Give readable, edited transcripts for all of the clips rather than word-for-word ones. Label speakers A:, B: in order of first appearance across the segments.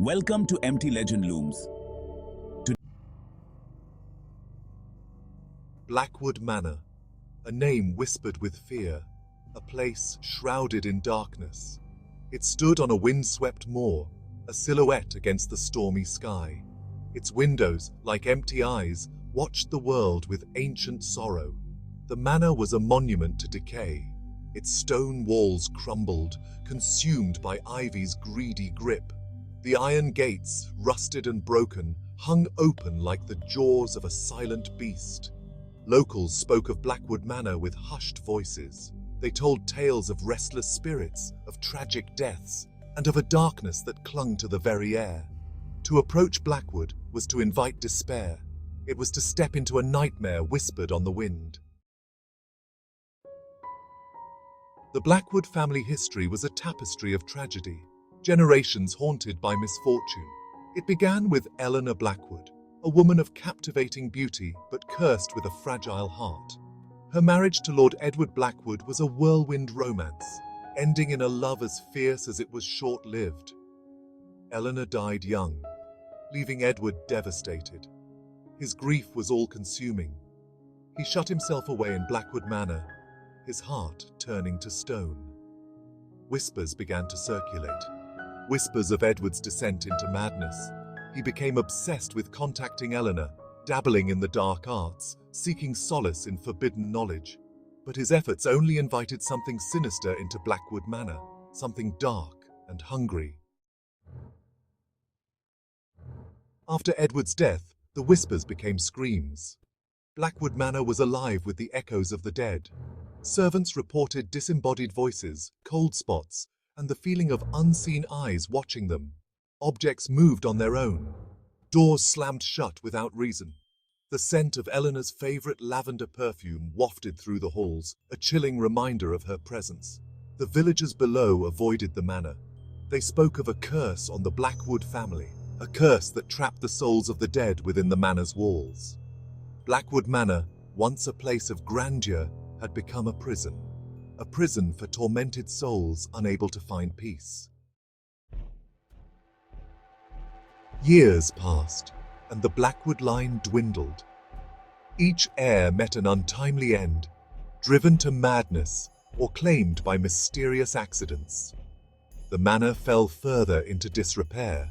A: Welcome to Empty Legend Looms.
B: Blackwood Manor, a name whispered with fear, a place shrouded in darkness. It stood on a windswept moor, a silhouette against the stormy sky. Its windows, like empty eyes, watched the world with ancient sorrow. The manor was a monument to decay. Its stone walls crumbled, consumed by ivy's greedy grip. The iron gates, rusted and broken, hung open like the jaws of a silent beast. Locals spoke of Blackwood Manor with hushed voices. They told tales of restless spirits, of tragic deaths, and of a darkness that clung to the very air. To approach Blackwood was to invite despair. It was to step into a nightmare whispered on the wind. The Blackwood family history was a tapestry of tragedy, generations haunted by misfortune. It began with Eleanor Blackwood, a woman of captivating beauty but cursed with a fragile heart. Her marriage to Lord Edward Blackwood was a whirlwind romance, ending in a love as fierce as it was short-lived. Eleanor died young, leaving Edward devastated. His grief was all-consuming. He shut himself away in Blackwood Manor, his heart turning to stone. Whispers began to circulate. Whispers of Edward's descent into madness. He became obsessed with contacting Eleanor, dabbling in the dark arts, seeking solace in forbidden knowledge. But his efforts only invited something sinister into Blackwood Manor, something dark and hungry. After Edward's death, the whispers became screams. Blackwood Manor was alive with the echoes of the dead. Servants reported disembodied voices, cold spots, and the feeling of unseen eyes watching them. Objects moved on their own. Doors slammed shut without reason. The scent of Eleanor's favorite lavender perfume wafted through the halls, a chilling reminder of her presence. The villagers below avoided the manor. They spoke of a curse on the Blackwood family, a curse that trapped the souls of the dead within the manor's walls. Blackwood Manor, once a place of grandeur, had become a prison for tormented souls unable to find peace. Years passed, and the Blackwood line dwindled. Each heir met an untimely end, driven to madness or claimed by mysterious accidents. The manor fell further into disrepair.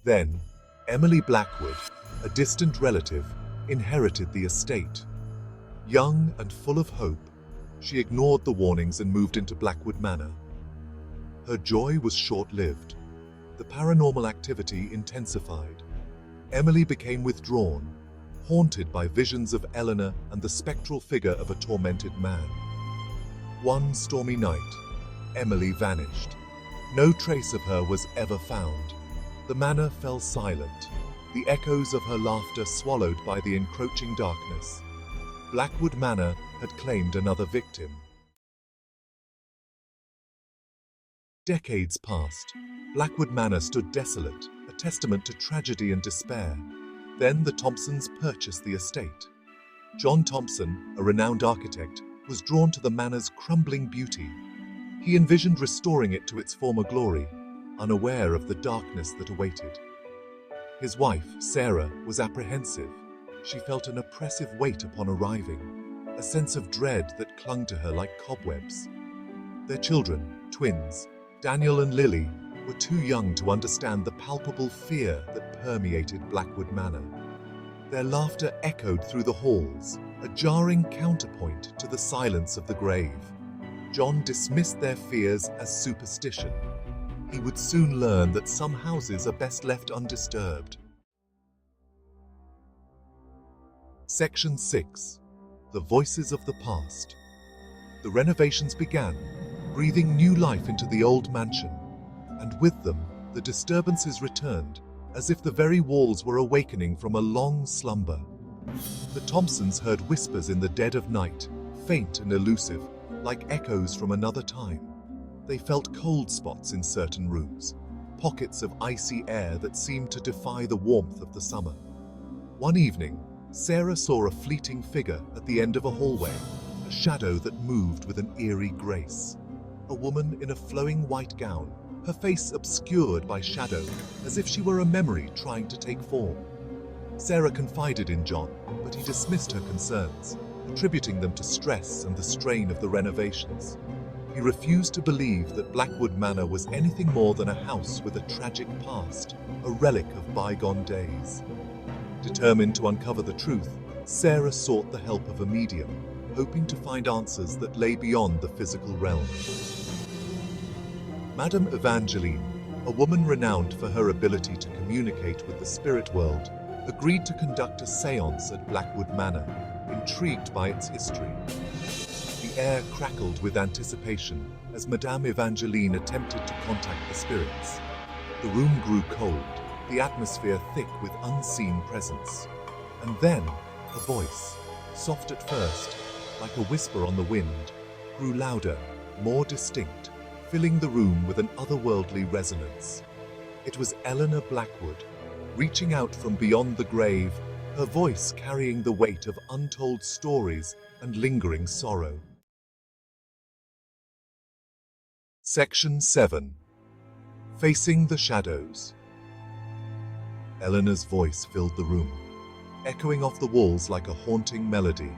B: Then, Emily Blackwood, a distant relative, inherited the estate. Young and full of hope, she ignored the warnings and moved into Blackwood Manor. Her joy was short-lived. The paranormal activity intensified. Emily became withdrawn, haunted by visions of Eleanor and the spectral figure of a tormented man. One stormy night, Emily vanished. No trace of her was ever found. The manor fell silent, the echoes of her laughter swallowed by the encroaching darkness. Blackwood Manor had claimed another victim. Decades passed. Blackwood Manor stood desolate, a testament to tragedy and despair. Then the Thompsons purchased the estate. John Thompson, a renowned architect, was drawn to the manor's crumbling beauty. He envisioned restoring it to its former glory, unaware of the darkness that awaited. His wife, Sarah, was apprehensive. She felt an oppressive weight upon arriving, a sense of dread that clung to her like cobwebs. Their children, twins, Daniel and Lily, were too young to understand the palpable fear that permeated Blackwood Manor. Their laughter echoed through the halls, a jarring counterpoint to the silence of the grave. John dismissed their fears as superstition. He would soon learn that some houses are best left undisturbed. Section 6. The Voices of the Past. The renovations began, breathing new life into the old mansion, and with them, the disturbances returned, as if the very walls were awakening from a long slumber. The Thompsons heard whispers in the dead of night, faint and elusive, like echoes from another time. They felt cold spots in certain rooms, pockets of icy air that seemed to defy the warmth of the summer. One evening, Sarah saw a fleeting figure at the end of a hallway, a shadow that moved with an eerie grace. A woman in a flowing white gown, her face obscured by shadow, as if she were a memory trying to take form. Sarah confided in John, but he dismissed her concerns, attributing them to stress and the strain of the renovations. He refused to believe that Blackwood Manor was anything more than a house with a tragic past, a relic of bygone days. Determined to uncover the truth, Sarah sought the help of a medium, hoping to find answers that lay beyond the physical realm. Madame Evangeline, a woman renowned for her ability to communicate with the spirit world, agreed to conduct a séance at Blackwood Manor, intrigued by its history. The air crackled with anticipation as Madame Evangeline attempted to contact the spirits. The room grew cold, the atmosphere thick with unseen presence. And then, a voice, soft at first, like a whisper on the wind, grew louder, more distinct, filling the room with an otherworldly resonance. It was Eleanor Blackwood, reaching out from beyond the grave, her voice carrying the weight of untold stories and lingering sorrow. Section 7. Facing the Shadows. Eleanor's voice filled the room, echoing off the walls like a haunting melody.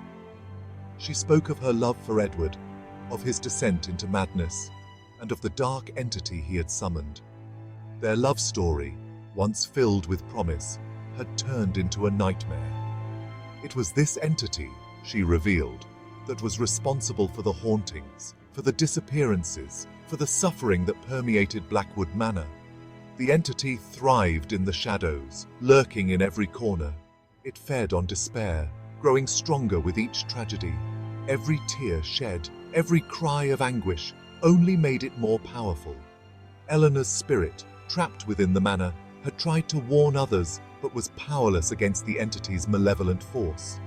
B: She spoke of her love for Edward, of his descent into madness, and of the dark entity he had summoned. Their love story, once filled with promise, had turned into a nightmare. It was this entity, she revealed, that was responsible for the hauntings, for the disappearances, for the suffering that permeated Blackwood Manor. The entity thrived in the shadows, lurking in every corner. It fed on despair, growing stronger with each tragedy. Every tear shed, every cry of anguish, only made it more powerful. Eleanor's spirit, trapped within the manor, had tried to warn others, but was powerless against the entity's malevolent force.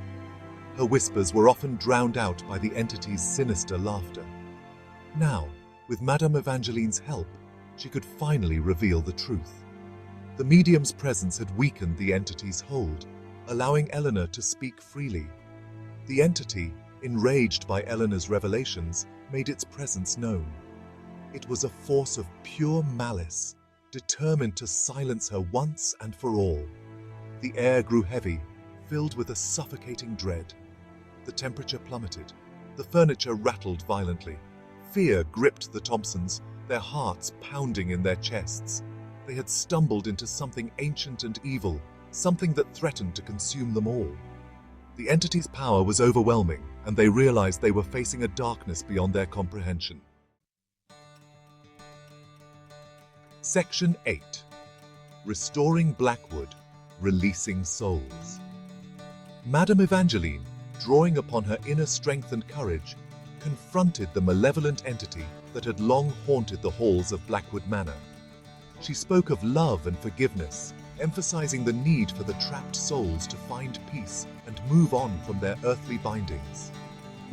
B: Her whispers were often drowned out by the entity's sinister laughter. Now, with Madame Evangeline's help, she could finally reveal the truth. The medium's presence had weakened the entity's hold, allowing Eleanor to speak freely. The entity, enraged by Eleanor's revelations, made its presence known. It was a force of pure malice, determined to silence her once and for all. The air grew heavy, filled with a suffocating dread. The temperature plummeted. The furniture rattled violently. Fear gripped the Thompsons, their hearts pounding in their chests. They had stumbled into something ancient and evil, something that threatened to consume them all. The entity's power was overwhelming, and they realized they were facing a darkness beyond their comprehension. Section 8. Restoring Blackwood, Releasing Souls. Madame Evangeline, drawing upon her inner strength and courage, confronted the malevolent entity that had long haunted the halls of Blackwood Manor. She spoke of love and forgiveness, emphasizing the need for the trapped souls to find peace and move on from their earthly bindings.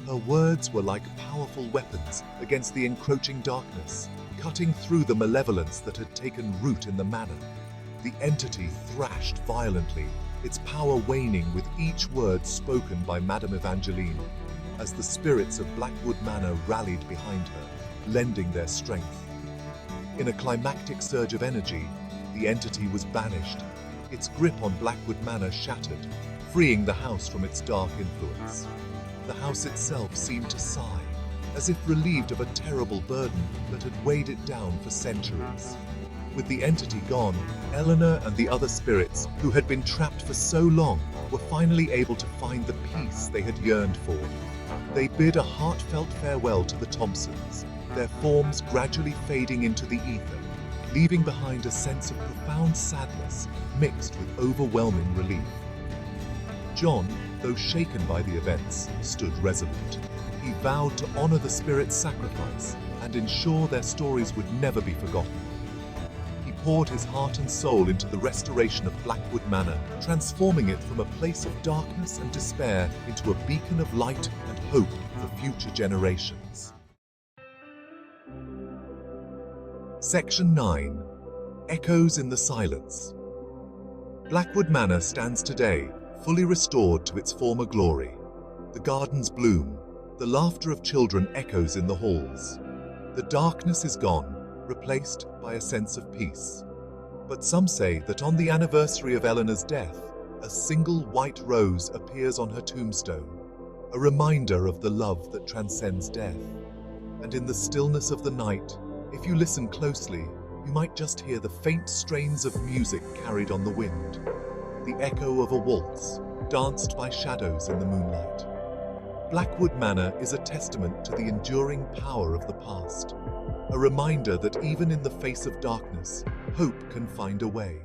B: Her words were like powerful weapons against the encroaching darkness, cutting through the malevolence that had taken root in the manor. The entity thrashed violently, its power waning with each word spoken by Madame Evangeline, as the spirits of Blackwood Manor rallied behind her, lending their strength. In a climactic surge of energy, the entity was banished, its grip on Blackwood Manor shattered, freeing the house from its dark influence. The house itself seemed to sigh, as if relieved of a terrible burden that had weighed it down for centuries. With the entity gone, Eleanor and the other spirits, who had been trapped for so long, were finally able to find the peace they had yearned for. They bid a heartfelt farewell to the Thompsons, their forms gradually fading into the ether, leaving behind a sense of profound sadness mixed with overwhelming relief. John, though shaken by the events, stood resolute. He vowed to honor the spirit's sacrifice and ensure their stories would never be forgotten. He poured his heart and soul into the restoration of Blackwood Manor, transforming it from a place of darkness and despair into a beacon of light and hope for future generations. Section 9. Echoes in the Silence. Blackwood Manor stands today, fully restored to its former glory. The gardens bloom, the laughter of children echoes in the halls. The darkness is gone, replaced by a sense of peace. But some say that on the anniversary of Eleanor's death, a single white rose appears on her tombstone, a reminder of the love that transcends death. And in the stillness of the night, if you listen closely, you might just hear the faint strains of music carried on the wind, the echo of a waltz danced by shadows in the moonlight. Blackwood Manor is a testament to the enduring power of the past, a reminder that even in the face of darkness, hope can find a way.